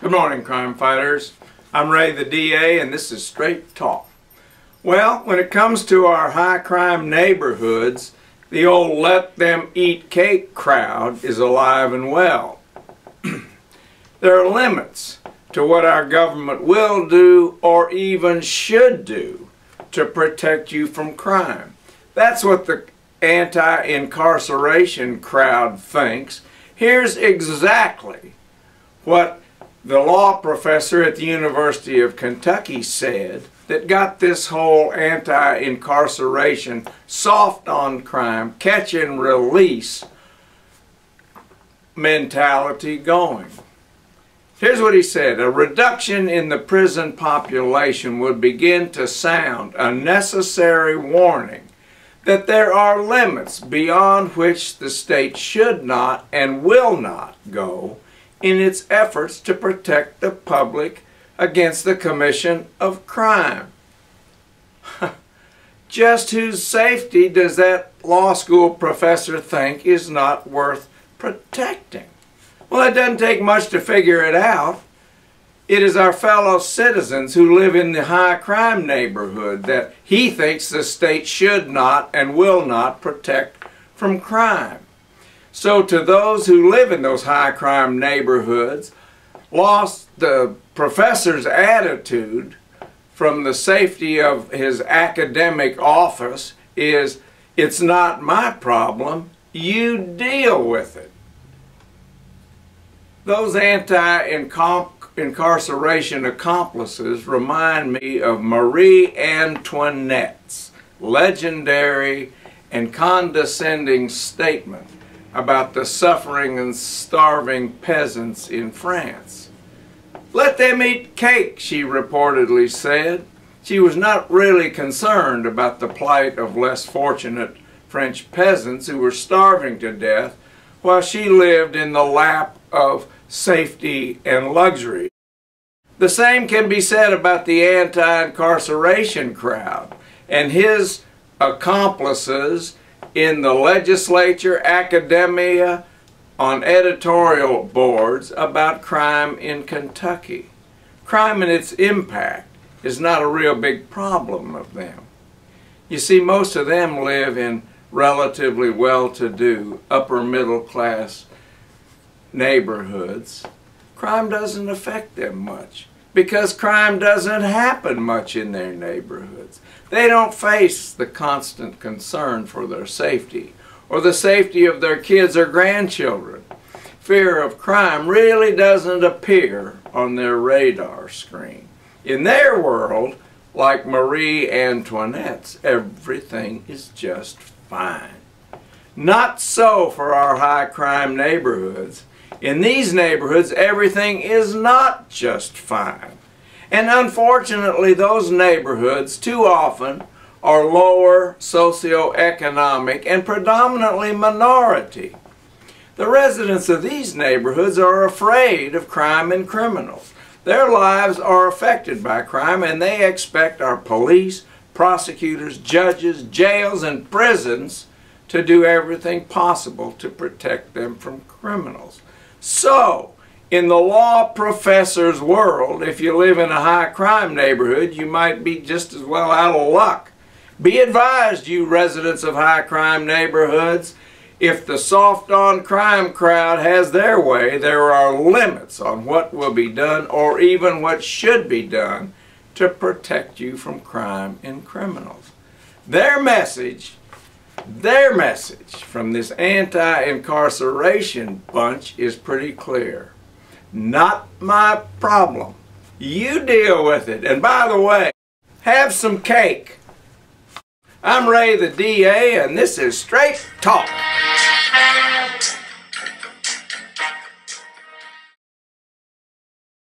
Good morning, crime fighters. I'm Ray the DA, and this is Straight Talk. Well, when it comes to our high crime neighborhoods, the old let them eat cake crowd is alive and well. There are limits to what our government will do or even should do to protect you from crime. That's what the anti-incarceration crowd thinks. Here's exactly what the law professor at the University of Kentucky said that got this whole anti-incarceration, soft on crime, catch and release mentality going. Here's what he said: a reduction in the prison population would begin to sound a necessary warning that there are limits beyond which the state should not and will not go in its efforts to protect the public against the commission of crime. Just whose safety does that law school professor think is not worth protecting? Well, it doesn't take much to figure it out. It is our fellow citizens who live in the high crime neighborhood that he thinks the state should not and will not protect from crime. So to those who live in those high crime neighborhoods, the professor's attitude from the safety of his academic office is, it's not my problem, you deal with it. Those anti-incarceration accomplices remind me of Marie Antoinette's legendary and condescending statement about the suffering and starving peasants in France. Let them eat cake, she reportedly said. She was not really concerned about the plight of less fortunate French peasants who were starving to death while she lived in the lap of safety and luxury. The same can be said about the anti-incarceration crowd and his accomplices in the legislature, academia, on editorial boards about crime in Kentucky. Crime and its impact is not a real big problem of them. You see, most of them live in relatively well-to-do, upper-middle-class neighborhoods. Crime doesn't affect them much because crime doesn't happen much in their neighborhoods. They don't face the constant concern for their safety or the safety of their kids or grandchildren. Fear of crime really doesn't appear on their radar screen. In their world, like Marie Antoinette's, everything is just fine. Not so for our high crime neighborhoods. In these neighborhoods, everything is not just fine. And unfortunately, those neighborhoods too often are lower socioeconomic and predominantly minority. The residents of these neighborhoods are afraid of crime and criminals. Their lives are affected by crime, and they expect our police, prosecutors, judges, jails, and prisons to do everything possible to protect them from criminals. So, in the law professor's world, if you live in a high crime neighborhood, you might be just as well out of luck. Be advised, you residents of high crime neighborhoods, if the soft on crime crowd has their way, there are limits on what will be done or even what should be done to protect you from crime and criminals. Their message from this anti-incarceration bunch is pretty clear. Not my problem. You deal with it. And by the way, have some cake. I'm Ray the DA, and this is Straight Talk.